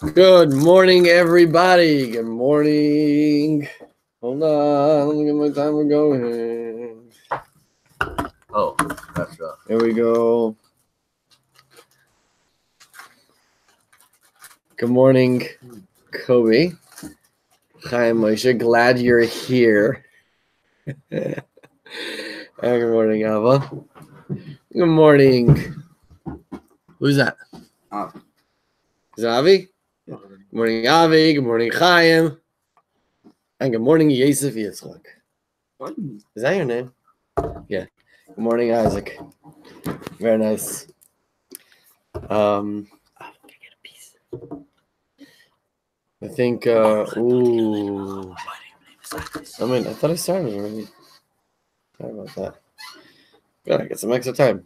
Good morning, everybody. Good morning. Hold on, let me get my timer going. Oh, that's right. Here we go. Good morning, Kobe. Hi, Moshe. Glad you're here. Good morning, Ava. Good morning. Who's that? Avi. Is it Avi? Yeah. Good morning, Avi. Good morning, Chaim. And good morning, Yosef Yitzchak. What? Is that your name? Yeah. Good morning, Isaac. Very nice. I think, ooh. I mean, I thought I started already. Sorry about that. Gotta get some extra time.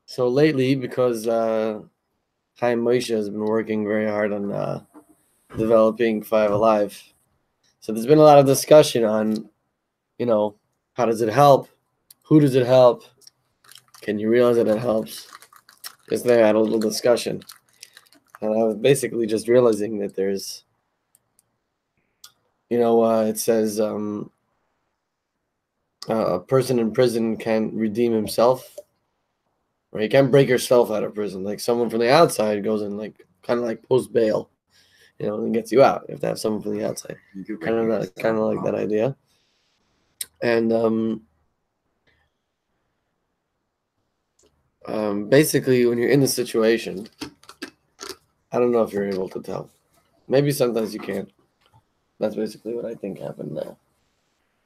So lately, because Chaim Moshe has been working very hard on developing FiveAlive. So there's been a lot of discussion on, how does it help? Who does it help? Can you realize that it helps? Yesterday I had a little discussion. And I was basically just realizing that there's, it says a person in prison can't redeem himself. Right? You can't break yourself out of prison. Like someone from the outside goes in, like kind of like post bail, and gets you out. You have to have someone from the outside. Kind of like that idea. And basically, when you're in the situation, I don't know if you're able to tell. Maybe sometimes you can't. That's basically what I think happened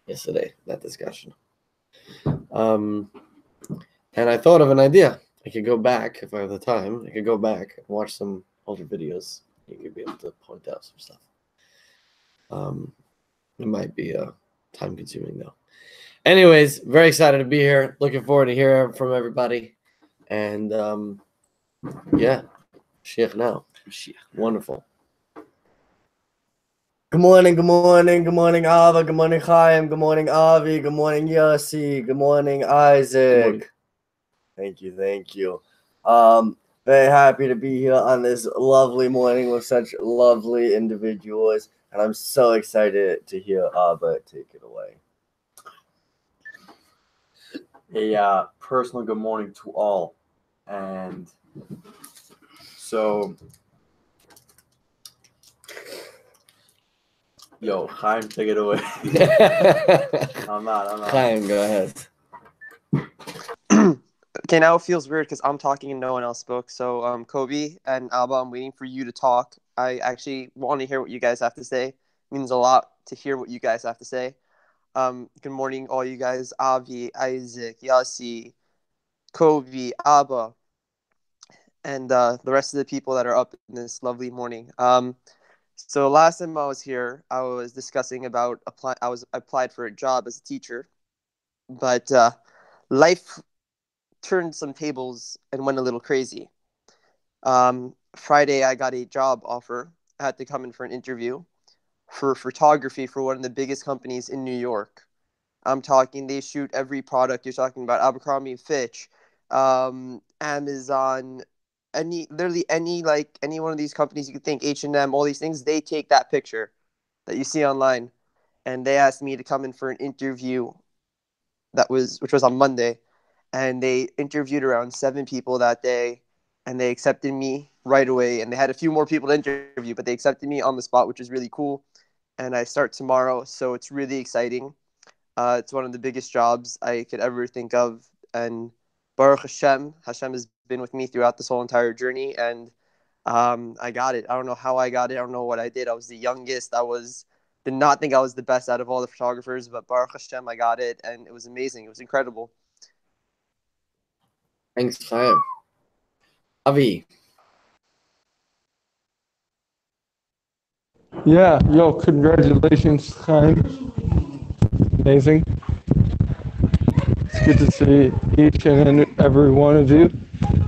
yesterday, that discussion. And I thought of an idea. I could go back, if I have the time, I could go back and watch some older videos. You could be able to point out some stuff. It might be time consuming though. Anyways, very excited to be here. Looking forward to hearing from everybody. And yeah, Sheikh now. Wonderful. Good morning, Ava. Good morning, Chaim. Good morning, Avi. Good morning, Yossi. Good morning, Isaac. Good morning. Thank you. Very happy to be here on this lovely morning with such lovely individuals, and I'm so excited to hear Abba take it away. A personal good morning to all. And so, yo, Chaim, take it away. I'm not. Chaim, go ahead. Okay, now it feels weird because I'm talking and no one else spoke. So, Kobe and Alba, I'm waiting for you to talk. I actually want to hear what you guys have to say. It means a lot to hear what you guys have to say. Good morning, all you guys. Avi, Isaac, Yossi, Kobe, Abba, and the rest of the people that are up in this lovely morning. So last time I was here, I was discussing about I applied for a job as a teacher, but life turned some tables and went a little crazy. Friday, I got a job offer. I had to come in for an interview for photography for one of the biggest companies in New York. I'm talking, they shoot every product. You're talking about Abercrombie & Fitch, Amazon, literally any one of these companies you could think, H&M, all these things, they take that picture that you see online. And they asked me to come in for an interview which was on Monday. And they interviewed around 7 people that day, and they accepted me right away. And they had a few more people to interview, but they accepted me on the spot, which is really cool. And I start tomorrow, so it's really exciting. It's one of the biggest jobs I could ever think of. And Baruch Hashem has been with me throughout this whole entire journey. And I got it. I don't know how I got it. I don't know what I did. I was the youngest. Did not think I was the best out of all the photographers, but Baruch Hashem, I got it. And it was amazing. It was incredible. Thanks, Chaim. Avi. Yeah, yo, congratulations, Chaim. Amazing. It's good to see each and every one of you.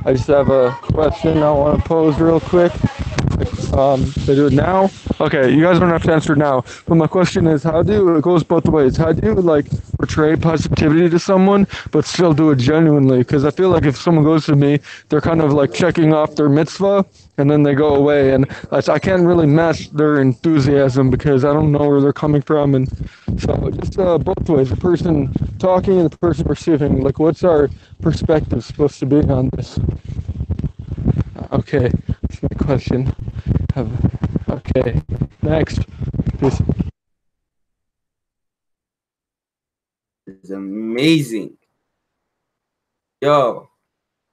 I just have a question I want to pose real quick. They do it now? Okay, you guys don't have to answer now. But my question is, it goes both ways. How do you, for portray positivity to someone, but still do it genuinely. Because I feel like if someone goes to me, they're kind of like checking off their mitzvah, and then they go away. And I can't really match their enthusiasm because I don't know where they're coming from. And so just both ways, the person talking and the person receiving. Like, what's our perspective supposed to be on this? Okay, that's my question. Okay, next. Please. It's amazing. Yo,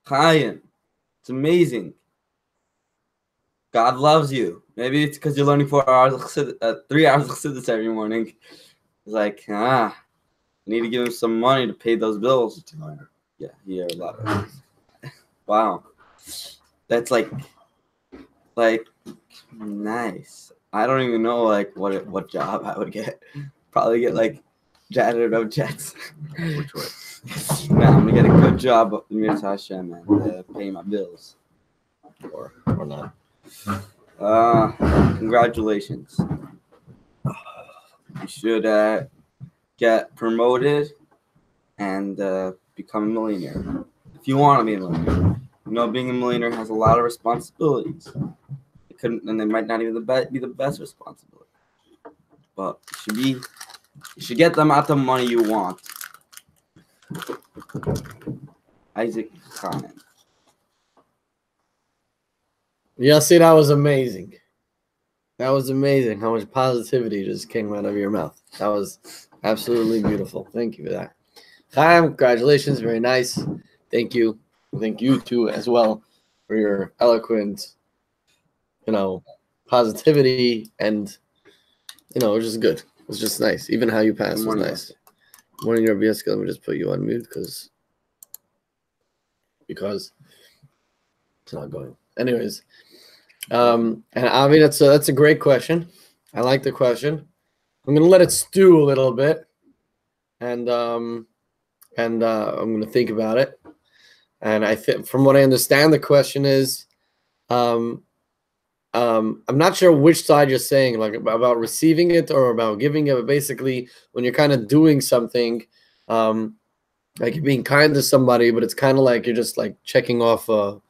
Chaim, it's amazing. God loves you. Maybe it's because you're learning 4 hours of 3 hours of chassidus every morning. It's like, I need to give him some money to pay those bills. Yeah, he had a lot of wow. That's like nice. I don't even know like what job I would get. Probably get like janitor of jets. Which way? Nah, I'm gonna get a good job up in Mir Hashem and pay my bills. Or not. Congratulations. You should get promoted and become a millionaire. If you want to be a millionaire. You know, being a millionaire has a lot of responsibilities. And they might not even be the best responsibility. But you should get the amount of money you want. Isaac Khan. Yeah, see, that was amazing. That was amazing how much positivity just came out of your mouth. That was absolutely beautiful. Thank you for that. Chaim, congratulations. Very nice. Thank you. Thank you, too, as well, for your eloquent, positivity. And, it was just good. It was just nice. Even how you passed was nice. Morning, Rabbi Yeska. Let me just put you on mute because it's not going. Anyways. And Avi, that's a great question. I like the question. I'm gonna let it stew a little bit, and I'm gonna think about it. And I think, from what I understand, the question is, I'm not sure which side you're saying, like about receiving it or about giving it. But basically, when you're kind of doing something, like you're being kind to somebody, but it's kind of like you're just like checking off a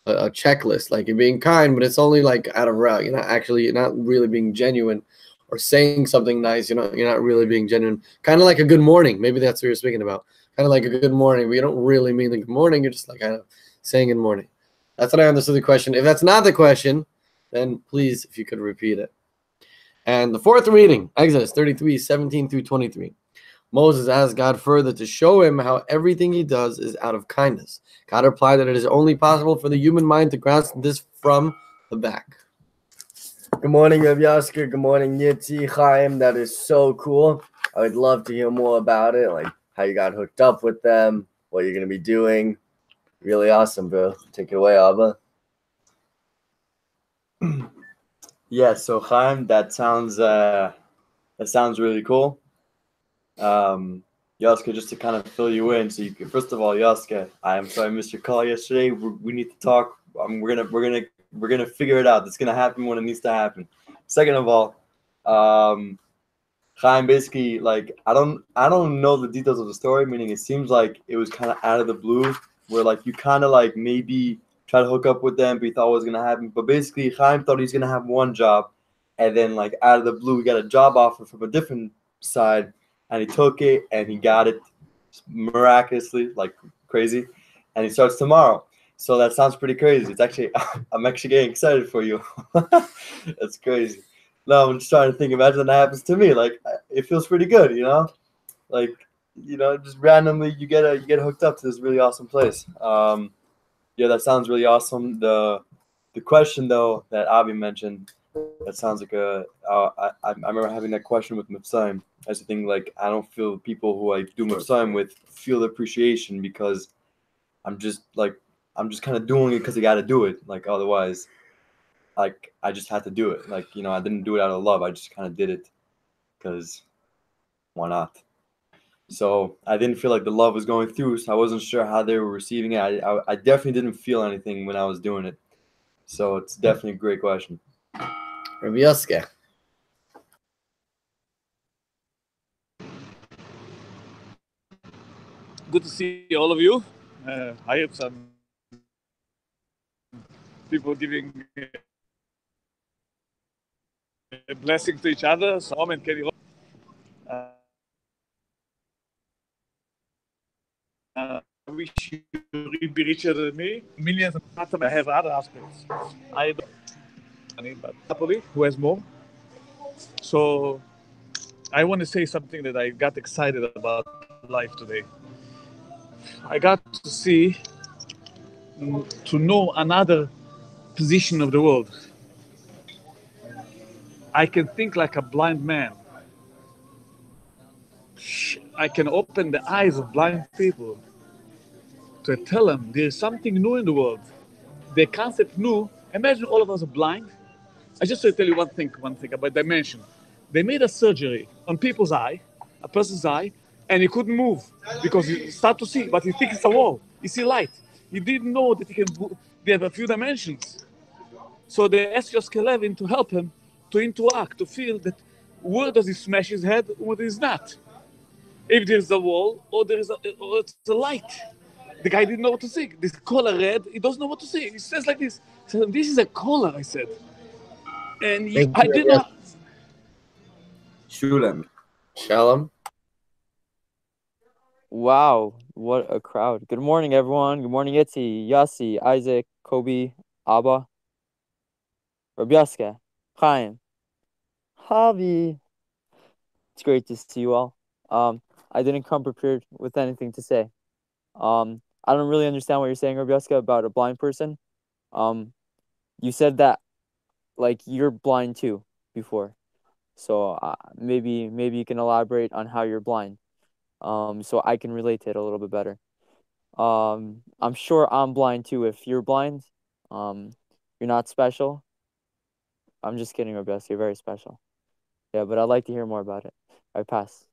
checklist, like you're being kind, but it's only like out of route. You're not really being genuine, or saying something nice. You're not really being genuine. Kind of like a good morning. Maybe that's what you're speaking about. Kind of like a good morning, but you don't really mean the good morning. You're just like kind of saying good morning. That's what I understood the question. If that's not the question, then please, if you could repeat it. And the fourth reading, Exodus 33:17-23. Moses asked God further to show him how everything he does is out of kindness. God replied that it is only possible for the human mind to grasp this from the back. Good morning, Rav Yasker. Good morning, Yitzi, Chaim. That is so cool. I would love to hear more about it, like how you got hooked up with them, what you're going to be doing. Really awesome, bro. Take it away, Abba. Yeah, so Chaim, that sounds really cool. Yaska, just to kind of fill you in, so you can, first of all, Yaska, I'm sorry I missed your call yesterday. We need to talk. We're gonna figure it out. It's gonna happen when it needs to happen. Second of all, Chaim, basically, like I don't know the details of the story. Meaning, it seems like it was kind of out of the blue, where like you kind of like maybe try to hook up with them, but you thought it was gonna happen. But basically, Chaim thought he's gonna have one job, and then like out of the blue, he got a job offer from a different side. And he took it, and he got it miraculously, like crazy. And he starts tomorrow. So that sounds pretty crazy. It's actually, I'm actually getting excited for you. That's crazy. No, I'm just trying to think. Imagine that happens to me. Like, it feels pretty good, Like, just randomly you get hooked up to this really awesome place. Yeah, that sounds really awesome. The question though that Avi mentioned. That sounds like I remember having that question with Mitzrayim. That's the thing, like, I don't feel people who I do Mitzrayim with feel the appreciation because I'm just kind of doing it because I got to do it. Like, otherwise, like, I just had to do it. Like, I didn't do it out of love. I just kind of did it because why not? So I didn't feel like the love was going through, so I wasn't sure how they were receiving it. I definitely didn't feel anything when I was doing it. So it's definitely a great question. Rabbi Yoske. Good to see all of you. I have some people giving a blessing to each other. So, moment, can you? I wish you would be richer than me. Millions of atoms. I have other aspects. I don't, but Napoli, who has more. So I want to say something that I got excited about life today. I got to see, to know another position of the world. I can think like a blind man. I can open the eyes of blind people to tell them there is something new in the world. The concept new. Imagine all of us are blind. I just want to tell you one thing about dimension. They made a surgery on people's eye, a person's eye, and he couldn't move because he start to see, but he thinks it's a wall. He see light. He didn't know that they have a few dimensions. So they asked Yoskelevic to help him to interact, to feel that where does he smash his head, where there is not. If there's a wall or or it's a light. The guy didn't know what to see. This color red, he doesn't know what to see. He says like this. I said, this is a color, I said. And I didn't know. Shulam. Shalom. Wow, what a crowd. Good morning, everyone. Good morning, Itzi, Yossi, Isaac, Kobe, Abba, Rabyaska, Chaim, Javi. It's great to see you all. I didn't come prepared with anything to say. I don't really understand what you're saying, Rabyaska, about a blind person. You said that like you're blind too before. So maybe you can elaborate on how you're blind. So I can relate to it a little bit better. I'm sure I'm blind too. If you're blind, you're not special. I'm just kidding, Rabyaska. You're very special. Yeah, but I'd like to hear more about it. I pass.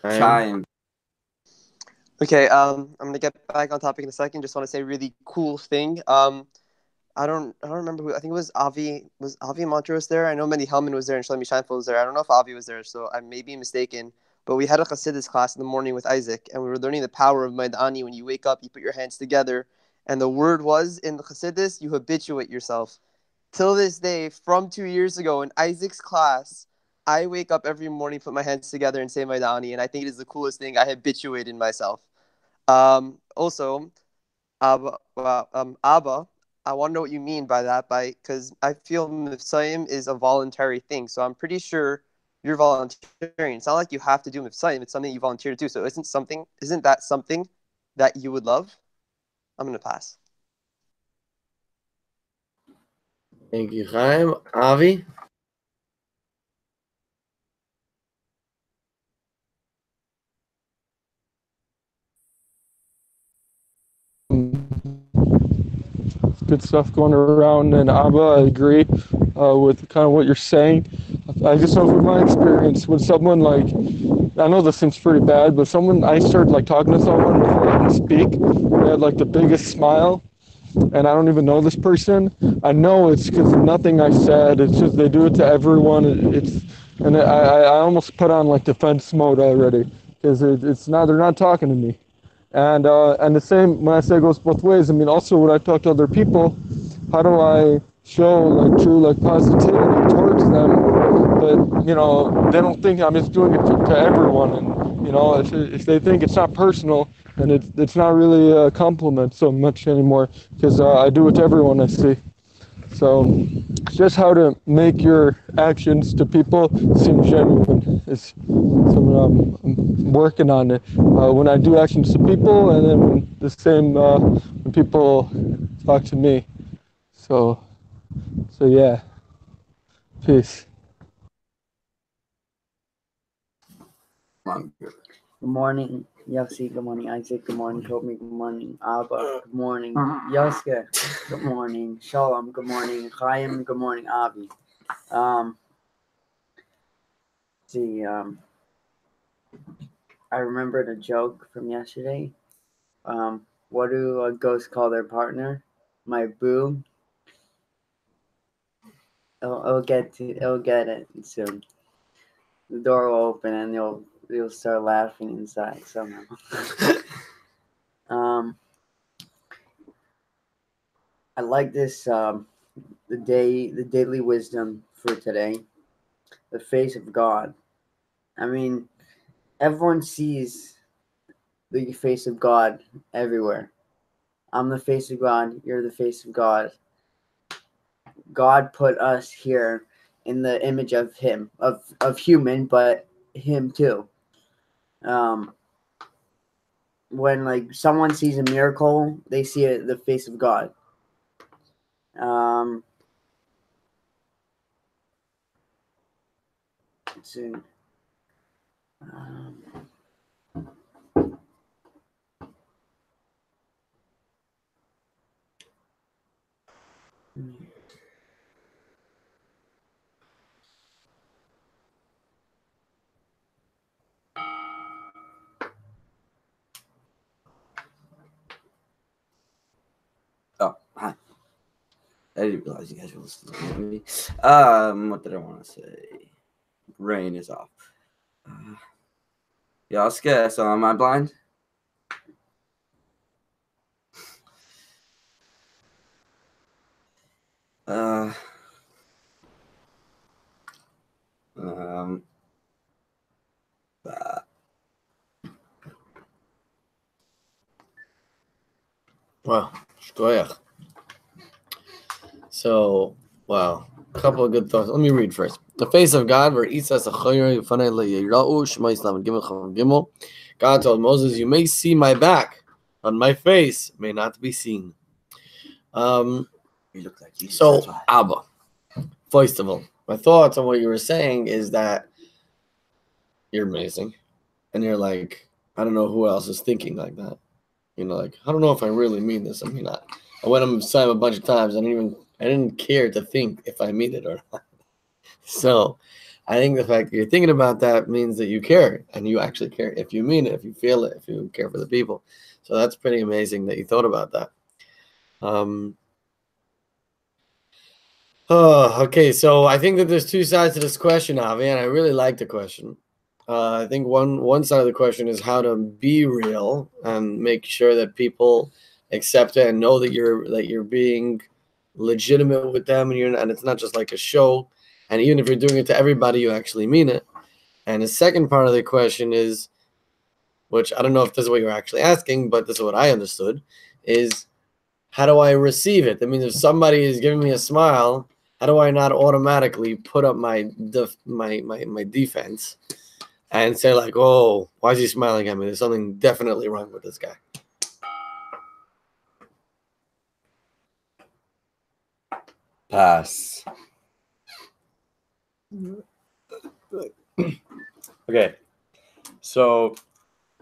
Chime. Okay, I'm gonna get back on topic in a second. Just want to say a really cool thing. I don't remember who. I think it was Avi. Was Avi Montrose there? I know Mendy Hellman was there and Shlomi Scheinfeld was there. I don't know if Avi was there, so I may be mistaken. But we had a Chassidus class in the morning with Isaac, and we were learning the power of Maidani. When you wake up, you put your hands together, and the word was in the Chassidus, you habituate yourself. Till this day, from 2 years ago in Isaac's class, I wake up every morning, put my hands together, and say Maidani, and I think it is the coolest thing. I habituated myself. Also, Abba, I want to know what you mean by that, because I feel Mifsaim is a voluntary thing. So I'm pretty sure you're volunteering. It's not like you have to do Mifsaim. It's something you volunteer to do. So isn't that something that you would love? I'm gonna pass. Thank you, Chaim. Avi? Good stuff going around, and Abba, I agree with kind of what you're saying. I just know from my experience, when someone like, I know this seems pretty bad, but I started like talking to someone before I can speak, they had like the biggest smile, and I don't even know this person. I know it's because of nothing I said. It's just they do it to everyone. I almost put on like defense mode already because it's not, they're not talking to me. And the same when I say it goes both ways. I mean, also when I talk to other people, how do I show like true like positivity towards them? But you know, they don't think I'm just doing it to everyone. And you know, if they think it's not personal, and it's not really a compliment so much anymore, because I do it to everyone I see. So just how to make your actions to people seem genuine is something I'm working on it. When I do actions to people, and then when people talk to me. So yeah, peace. Good morning, Yossi. Good morning, Isaac. Good morning, Kobe. Good morning, Abba. Good morning, Yoska. Good morning, Shalom. Good morning, Chaim. Good morning, Avi. I remembered a joke from yesterday. What do ghosts call their partner? My boo. It'll get it soon. The door will open and you'll you'll start laughing inside somehow. I like this. The daily wisdom for today. The face of God. I mean, everyone sees the face of God everywhere. I'm the face of God. You're the face of God. God put us here in the image of Him, of human, but Him too. When like someone sees a miracle, they see it, the face of God. Let's see. Oh, hi. I didn't realize you guys were listening to me. What did I want to say? Rain is off. Yeah, scared. So am I blind? Wow, shkoyach. So, wow, a couple of good thoughts. Let me read first. The face of God, where God told Moses, "You may see my back, but my face may not be seen." You look like Jesus. So, Abba, first of all, my thoughts on what you were saying is that you're amazing, and you're like, I don't know who else is thinking like that. You know, like, I don't know if I really mean this. I mean, I went on Sam a bunch of times. I didn't care to think if I mean it or not. So I think the fact that you're thinking about that means that you care, and you actually care if you mean it, if you feel it, if you care for the people. So that's pretty amazing that you thought about that. Okay. So I think that there's two sides to this question, Avi, and I really like the question. I think one side of the question is how to be real and make sure that people accept it and know that you're being legitimate with them, and it's not just like a show. And even if you're doing it to everybody, you actually mean it. And the second part of the question is, which I don't know if this is what you're actually asking, but this is what I understood, is how do I receive it? That means if somebody is giving me a smile, how do I not automatically put up my defense and say like, oh, why is he smiling at me? There's something definitely wrong with this guy. Pass. Okay. So,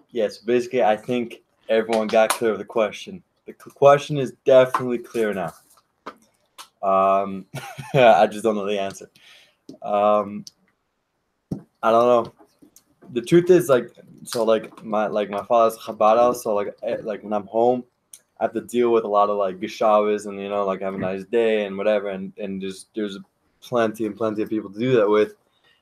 yes, basically, I think everyone got clear of the question. The question is definitely clear now. I just don't know the answer. I don't know. The truth is, like, so like my father's Chabad, so like when I'm home, I have to deal with a lot of like geshavas and like have a nice day and whatever, and there's plenty of people to do that with,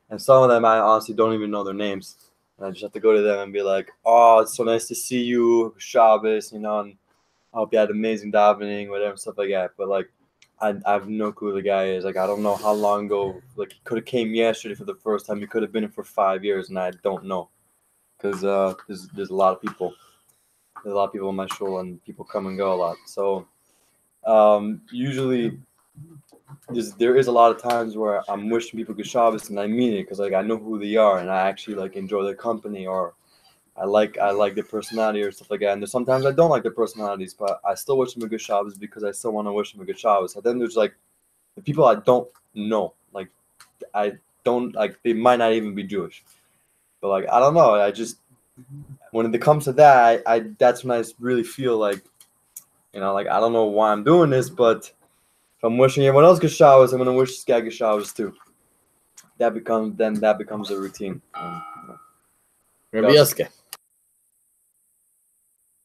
and some of them I honestly don't even know their names, and I just have to go to them and be like, oh, it's so nice to see you, Shabbos, and I hope you had amazing davening, whatever, stuff like that. But like, I have no clue who the guy is. Like, I don't know how long ago. Like, he could have came yesterday for the first time. He could have been in for 5 years, and I don't know, because there's a lot of people. There's a lot of people in my shul, and people come and go a lot. So usually there is a lot of times where I'm wishing people good Shabbos, and I mean it because like I know who they are, and I actually like enjoy their company, or I like their personality or stuff like that. And there's sometimes I don't like their personalities, but I still wish them a good Shabbos because I still want to wish them a good Shabbos. And then there's like the people I don't know, like I don't like, they might not even be Jewish, but like I don't know. I just, when it comes to that, I that's when I really feel like, like I don't know why I'm doing this, but if I'm wishing everyone else good Shabbos, I'm gonna wish this guy good Shabbos too. That becomes a routine. Rabbi Yoske.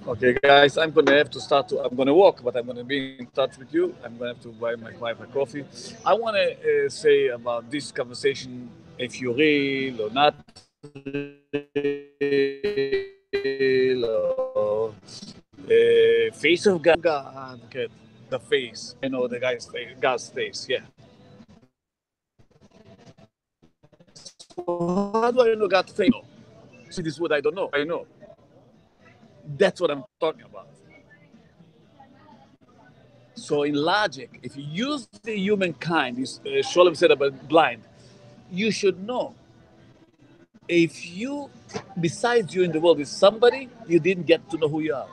Okay, guys, I'm gonna have to start to. I'm gonna walk, but I'm gonna be in touch with you. I'm gonna have to buy my wife a coffee. I want to say about this conversation, if you're real or not Face of God, get the face, the God's face, yeah. So how do I know God's face? See, this is what I don't know. I know. That's what I'm talking about. So in logic, if you use the humankind, Sholem said about blind, you should know. If you, besides you in the world, is somebody, you didn't get to know who you are.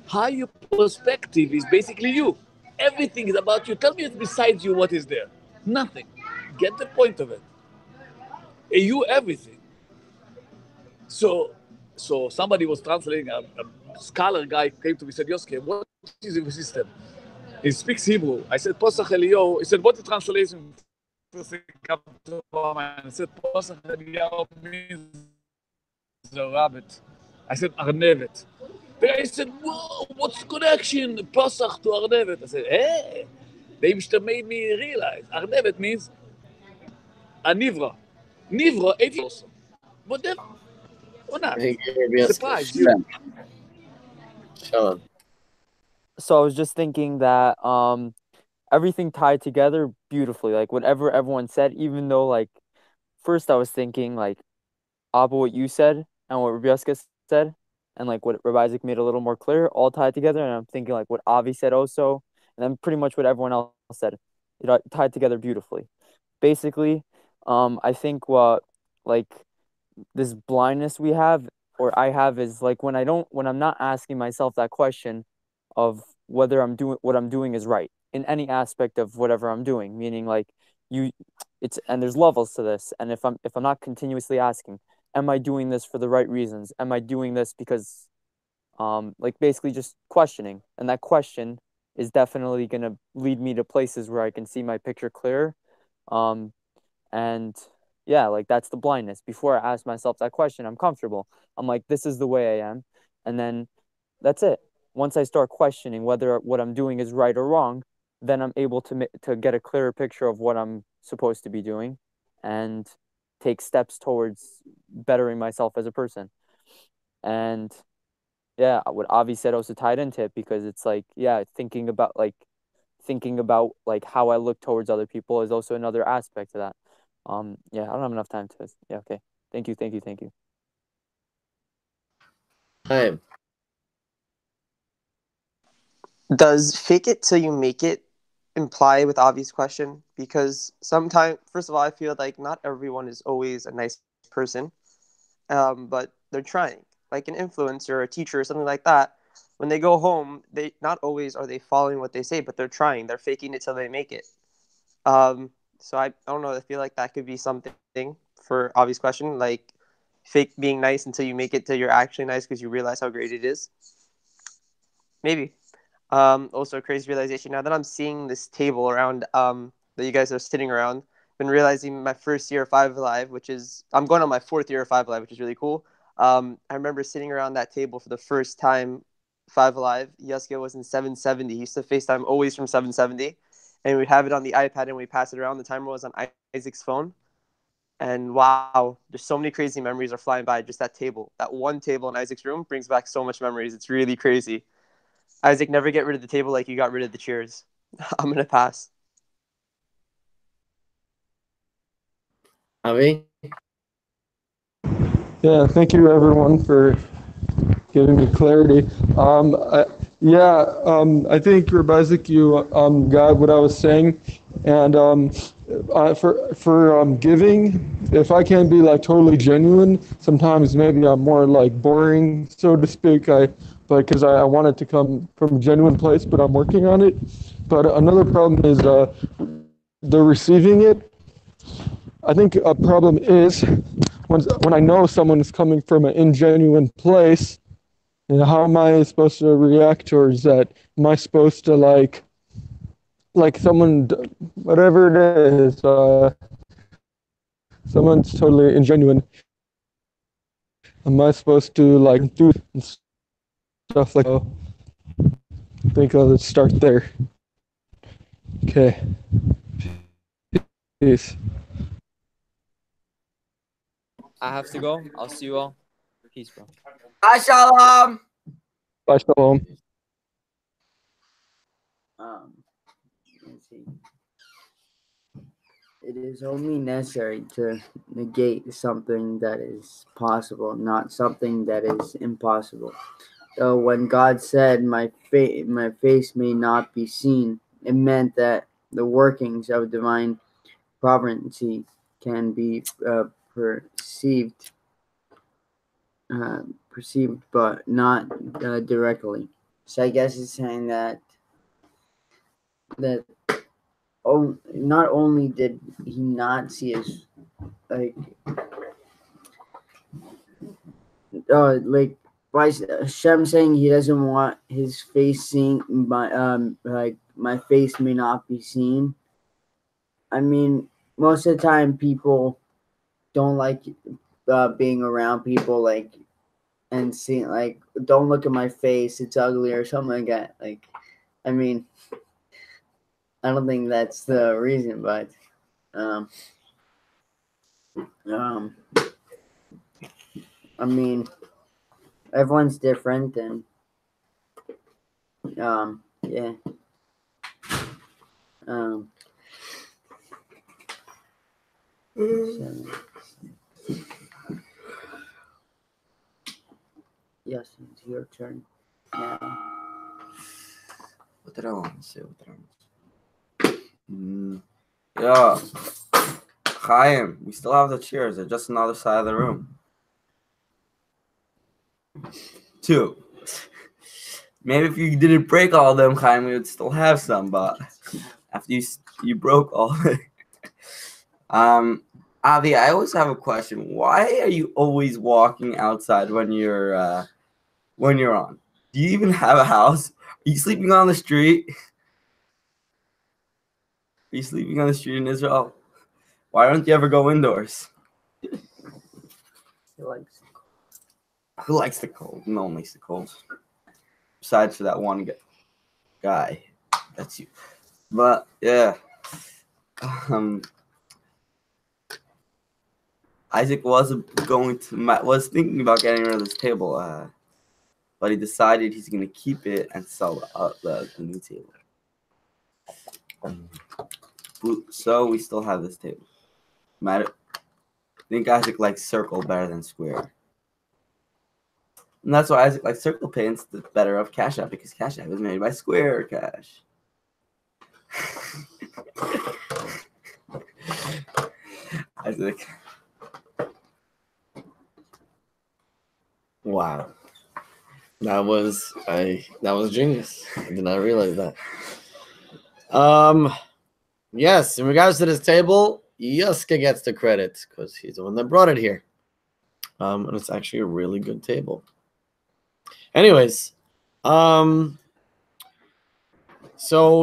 How your perspective is basically you. Everything is about you. Tell me besides you what is there. Nothing. Get the point of it. You everything. So somebody was translating, a scholar guy came to me and said, Yoske, what is your system? He speaks Hebrew. I said, Posach Eliyahu. He said, what the translation? First thing come to my mind. I said, Posach Eliyahu means a rabbit. I said, Arnevet. The guy said, whoa, what's the connection? Posach to Arnevet. I said, hey. The Ibishter made me realize Arnevet means a Nivra. Nivra, it is. Whatever. Or not. Hey, Gabriel, Surprise you. Sean. So I was just thinking that everything tied together beautifully, like whatever everyone said, even though like first I was thinking like Abba, what you said and what Rabbi said and like what Rabbi Isaac made a little more clear, all tied together, and I'm thinking like what Avi said also, and then pretty much what everyone else said, tied together beautifully. Basically, I think what like this blindness we have or I have is like when I'm not asking myself that question of whether I'm doing what I'm doing is right in any aspect of whatever I'm doing, meaning like and there's levels to this, and if I'm not continuously asking, am I doing this for the right reasons? Am I doing this because like basically just questioning, and that question is definitely going to lead me to places where I can see my picture clearer. And yeah, like that's the blindness. Before I ask myself that question, I'm comfortable. I'm like, this is the way I am. And then that's it. Once I start questioning whether what I'm doing is right or wrong, then I'm able to get a clearer picture of what I'm supposed to be doing and take steps towards bettering myself as a person. And yeah, what Avi said also tied into it, because it's like, yeah, thinking about like how I look towards other people is also another aspect of that. Yeah, I don't have enough time to. Yeah, okay. Thank you. Hi. Does fake it till you make it imply with obvious question? Because sometimes, first of all, I feel like not everyone is always a nice person, but they're trying. Like an influencer or a teacher or something like that, when they go home, they not always are they following what they say, but they're trying. They're faking it till they make it. So I don't know. I feel like that could be something for obvious question, like fake being nice until you make it till you're actually nice because you realize how great it is. Maybe. Also a crazy realization now that I'm seeing this table around that you guys are sitting around. Been realizing my first year of FiveAlive, which is I'm going on my fourth year of FiveAlive, which is really cool. I remember sitting around that table for the first time. FiveAlive. Yusuke was in 770. He used to FaceTime always from 770, and we'd have it on the iPad and we pass it around. The timer was on Isaac's phone, and wow, there's so many crazy memories are flying by. Just that table, that one table in Isaac's room, brings back so much memories. It's really crazy. Isaac, never get rid of the table like you got rid of the chairs. I'm gonna pass. Avi? Yeah, thank you everyone for giving me clarity. I think Rebezik, you got what I was saying, and for giving, if I can't be like totally genuine, sometimes maybe I'm more like boring, so to speak. But because I want it to come from a genuine place, but I'm working on it. But another problem is the receiving it. I think a problem is when I know someone is coming from an ingenuine place, and how am I supposed to react towards that? Am I supposed to like someone, whatever it is, someone's totally ingenuine. Am I supposed to like do stuff like? Oh, I think I'll start there. Okay. Peace. I have to go. I'll see you all. Peace, bro. Shalom. Bye, Shalom. Let's see. It is only necessary to negate something that is possible, not something that is impossible. So when God said, my face may not be seen," it meant that the workings of divine providence can be perceived, but not directly. So I guess it's saying that not only did he not see his like by Hashem saying he doesn't want his face seen, my face may not be seen. I mean, most of the time people don't like being around people and seeing don't look at my face, it's ugly or something like that. I mean, I don't think that's the reason, but I mean, everyone's different, and yeah. So, yes, it's your turn now. What did I want to say? Yeah. Chaim, we still have the chairs. They're just on the other side of the room. 2. Maybe if you didn't break all of them, Chaim, we would still have some. But after you broke all of it. Avi, I always have a question. Why are you always walking outside when you're on? Do you even have a house? Are you sleeping on the street? Are you sleeping on the street in Israel? Why don't you ever go indoors? Who likes the cold? No one likes the cold. Besides for that one guy. That's you. But yeah. Isaac was thinking about getting rid of this table, but he decided he's going to keep it and sell the new table. So we still have this table. I think Isaac likes circle better than square. And that's why Isaac likes circle paints the better of Cash App, because Cash App is made by Square Cash. Isaac. Wow. That was genius. I did not realize that. Yes, in regards to this table, Yuska gets the credit because he's the one that brought it here. And it's actually a really good table. Anyways, so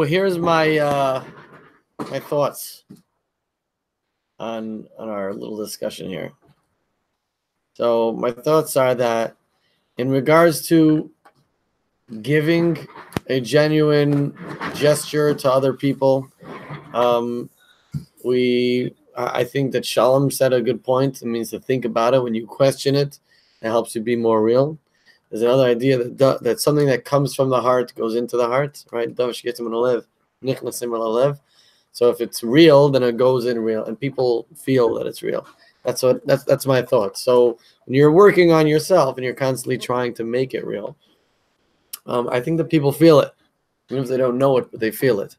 here's my my thoughts on our little discussion here. So my thoughts are that in regards to giving a genuine gesture to other people, I think that Shalom said a good point. It means to think about it. When you question it, it helps you be more real. There's another idea that something that comes from the heart goes into the heart, right? So if it's real, then it goes in real, and people feel that it's real. That's my thought. So when you're working on yourself and you're constantly trying to make it real, I think that people feel it, even if they don't know it, but they feel it.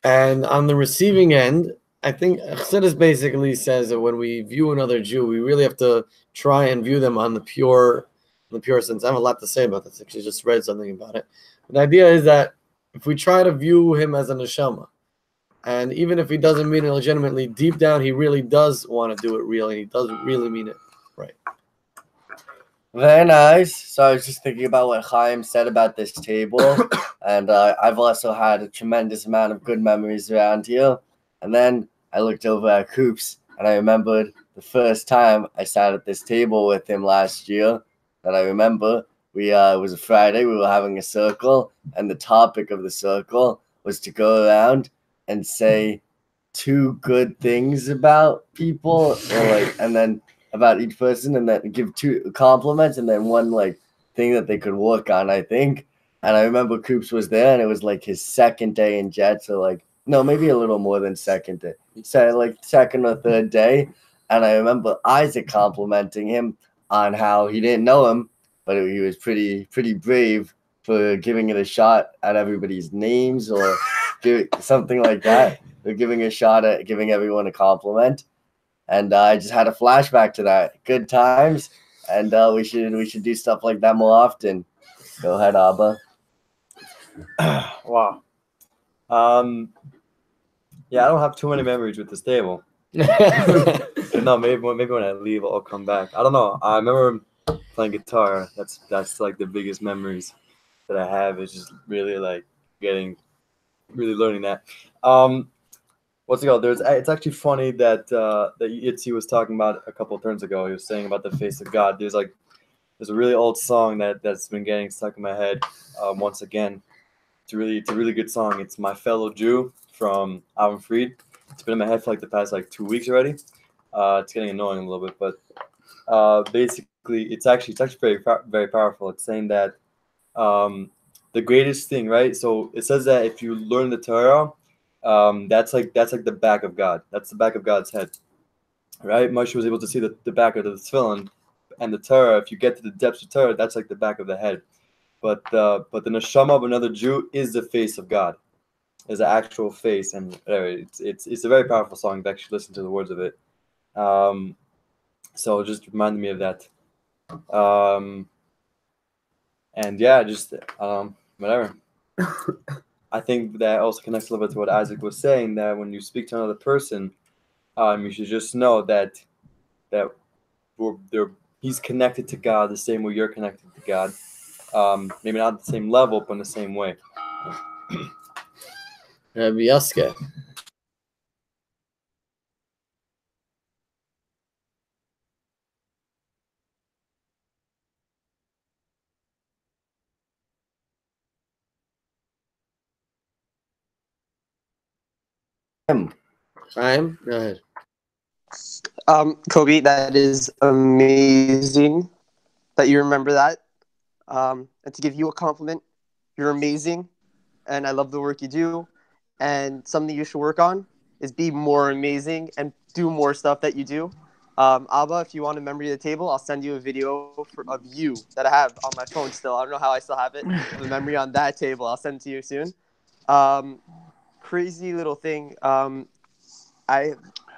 And on the receiving end, I think Chassidus basically says that when we view another Jew, we really have to try and view them on the pure sense. I have a lot to say about this. I actually just read something about it. But the idea is that if we try to view him as a neshama, and even if he doesn't mean it legitimately, deep down he really does want to do it real, and he does really mean it right. Very nice. So I was just thinking about what Chaim said about this table, and I've also had a tremendous amount of good memories around here. And then I looked over at Coops, and I remembered the first time I sat at this table with him last year. And I remember it was a Friday, we were having a circle, and the topic of the circle was to go around and say two good things about people, or like, and then about each person, and then give two compliments, and then one like thing that they could work on, I think. And I remember Coops was there, and it was like his second day in Jets, or like no, maybe a little more than second day, so like second or third day. And I remember Isaac complimenting him on how he didn't know him, but he was pretty brave for giving it a shot at everybody's names, or something like that. Or giving a shot at giving everyone a compliment. And I just had a flashback to that. Good times, and we should do stuff like that more often. Go ahead, Abba. Wow. Yeah, I don't have too many memories with this table. No, maybe when I leave, I'll come back. I don't know. I remember playing guitar. That's like the biggest memories that I have, is just really like really learning that. What's it called? It's actually funny that Itzy was talking about a couple of turns ago. He was saying about the face of God. There's a really old song that's been getting stuck in my head once again. It's a really good song. It's My Fellow Jew from Alvin Fried. It's been in my head for like the past like 2 weeks already. It's getting annoying a little bit, but basically it's actually very powerful. It's saying that the greatest thing, right? So it says that if you learn the Torah, that's like the back of God. That's the back of God's head, right? Moshe was able to see the back of the tefillin, and the Torah. If you get to the depths of Torah, that's like the back of the head. But the neshama of another Jew is the face of God, is the actual face, and it's a very powerful song. I've actually listened to the words of it, so it just reminded me of that. And yeah, just whatever. I think that also connects a little bit to what Isaac was saying, that when you speak to another person, you should just know that he's connected to God the same way you're connected to God. Maybe not the same level, but in the same way. Yaska. Chaim, go ahead. Kobe, that is amazing that you remember that. And to give you a compliment, you're amazing, and I love the work you do. And something you should work on is be more amazing and do more stuff that you do. Abba, if you want a memory of the table, I'll send you a video of you that I have on my phone still. I don't know how I still have it. The memory on that table. I'll send it to you soon. Crazy little thing.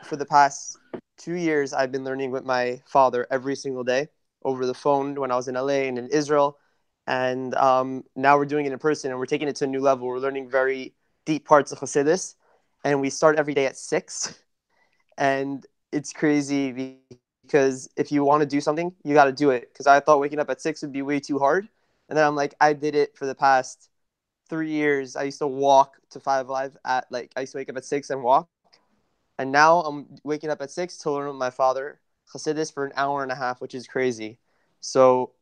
For the past 2 years, I've been learning with my father every single day over the phone when I was in LA and in Israel. And now we're doing it in person, and we're taking it to a new level. We're learning very deep parts of Hasidus, and we start every day at 6. And it's crazy because if you want to do something, you got to do it. Because I thought waking up at 6 would be way too hard. And then I'm like, I did it for the past 3 years. I used to walk to FiveAlive I used to wake up at 6 and walk. And now I'm waking up at 6 to learn with my father Hasidus for an hour and a half, which is crazy. So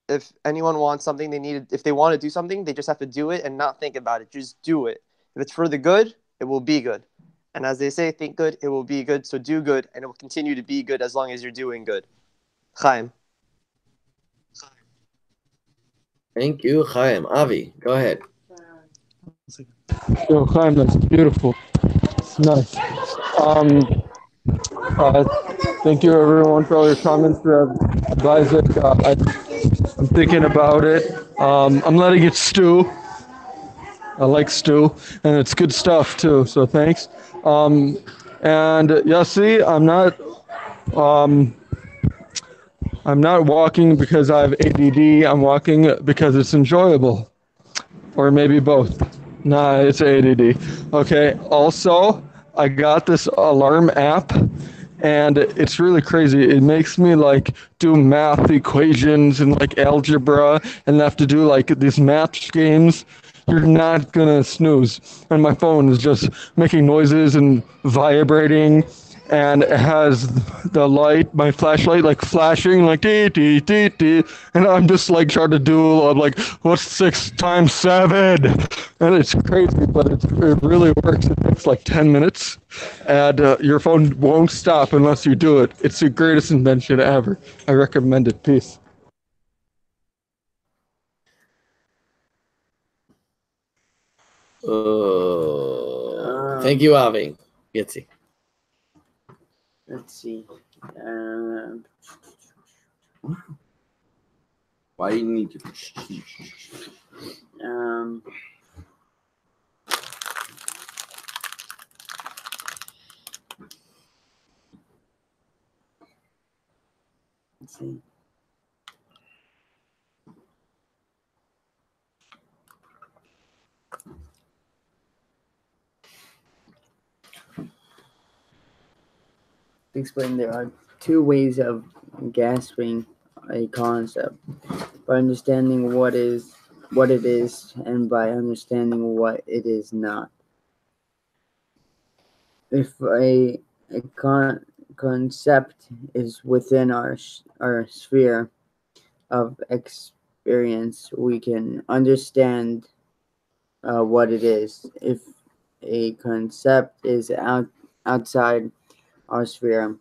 if anyone wants something, if they want to do something, they just have to do it and not think about it. Just do it. If it's for the good, it will be good. And as they say, think good, it will be good. So do good, and it will continue to be good as long as you're doing good. Chaim. Thank you, Chaim. Avi, go ahead. Yo, Chaim, that's beautiful. It's nice. Thank you, everyone, for all your comments. Isaac, I'm thinking about it. I'm letting it stew. I like stew, and it's good stuff too. So thanks. And Yossi, I'm not walking because I have ADD. I'm walking because it's enjoyable, or maybe both. Nah, it's ADD. Okay. Also, I got this alarm app, and it's really crazy. It makes me like do math equations and like algebra, and have to do like these math games. You're not gonna snooze. And my phone is just making noises and vibrating, and it has the light, my flashlight, like flashing, like dee dee dee dee, and I'm just like trying to do, I'm like, what's 6 times 7? And it's crazy, but it really works. It takes like 10 minutes, and your phone won't stop unless you do it. It's the greatest invention ever. I recommend it. Peace. Thank you, Avi. Yitzi. Let's see. Why do you need to? Let's see. Explain there are two ways of grasping a concept: by understanding what it is, and by understanding what it is not. If a concept is within our sphere of experience, we can understand what it is. If a concept is outside our sphere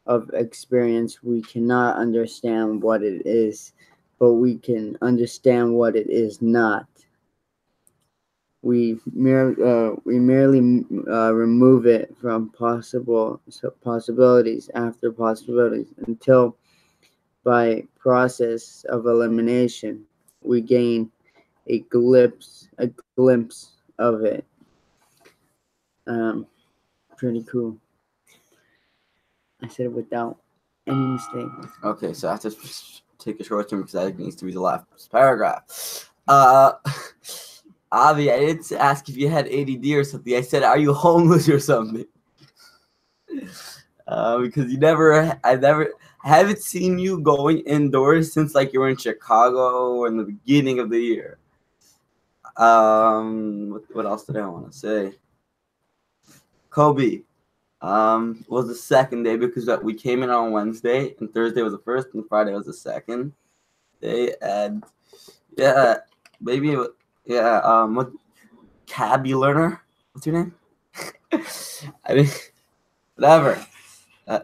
of experience, we cannot understand what it is, but we can understand what it is not. We merely remove it from possibilities after possibilities until, by process of elimination, we gain a glimpse of it. Pretty cool. I said it without any mistake. Okay, so I have to take a short term because I think it needs to be the last paragraph. Avi, I didn't ask if you had ADD or something. I said, are you homeless or something? Because I haven't seen you going indoors since like you were in Chicago or in the beginning of the year. What else did I want to say? Kobe. Was the second day because we came in on Wednesday and Thursday was the first and Friday was the second day, and yeah, maybe what Cabby learner? What's your name? I mean, whatever. I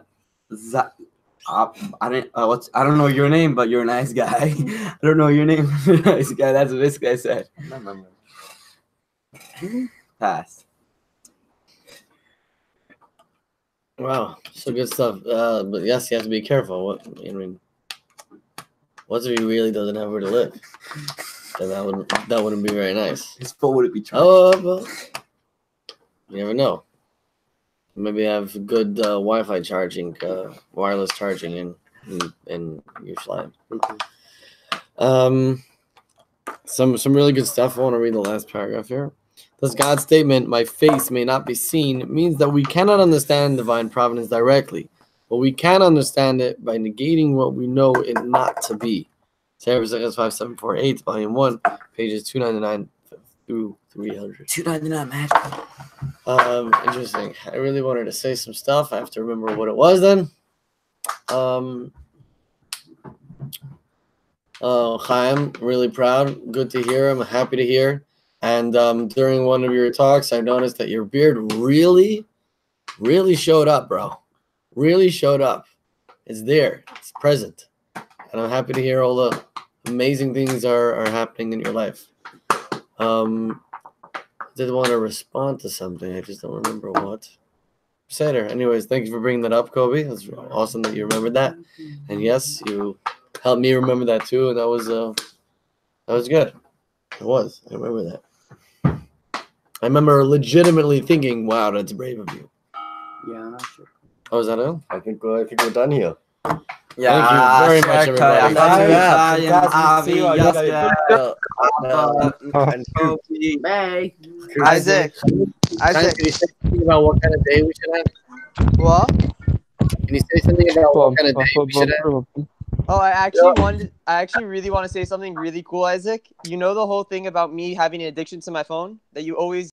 don't know your name, but you're a nice guy. I don't know your name, but you're a nice guy. That's what this guy said. Pass. Wow, so good stuff. But yes, you have to be careful. What if he really doesn't have where to live? Then that wouldn't be very nice. His phone wouldn't be charged. Oh, well, you never know. Maybe have good Wi-Fi charging, wireless charging in your slide. Some really good stuff. I want to read the last paragraph here. Thus, God's statement, "My face may not be seen," means that we cannot understand divine providence directly, but we can understand it by negating what we know it not to be. Sarah's 5748, Volume 1, pages 299 through 300. 299, man. Interesting. I really wanted to say some stuff. I have to remember what it was then. Chaim, really proud. Good to hear. I'm happy to hear. And during one of your talks, I noticed that your beard really, really showed up, bro. Really showed up. It's there. It's present. And I'm happy to hear all the amazing things are happening in your life. I did want to respond to something. I just don't remember what. Seder. Anyways, thank you for bringing that up, Kobe. It's awesome that you remembered that. And yes, you helped me remember that too. And that was good. It was. I remember that. I remember legitimately thinking, "Wow, that's brave of you." Yeah, I'm not sure. Oh, is that it? I think we're done here. Thank you very much, everybody. Bye. Isaac. Can you say something about what kind of day we should have? What? Can you say something about what kind of day we should have? Oh, I actually really want to say something really cool, Isaac. You know the whole thing about me having an addiction to my phone that you always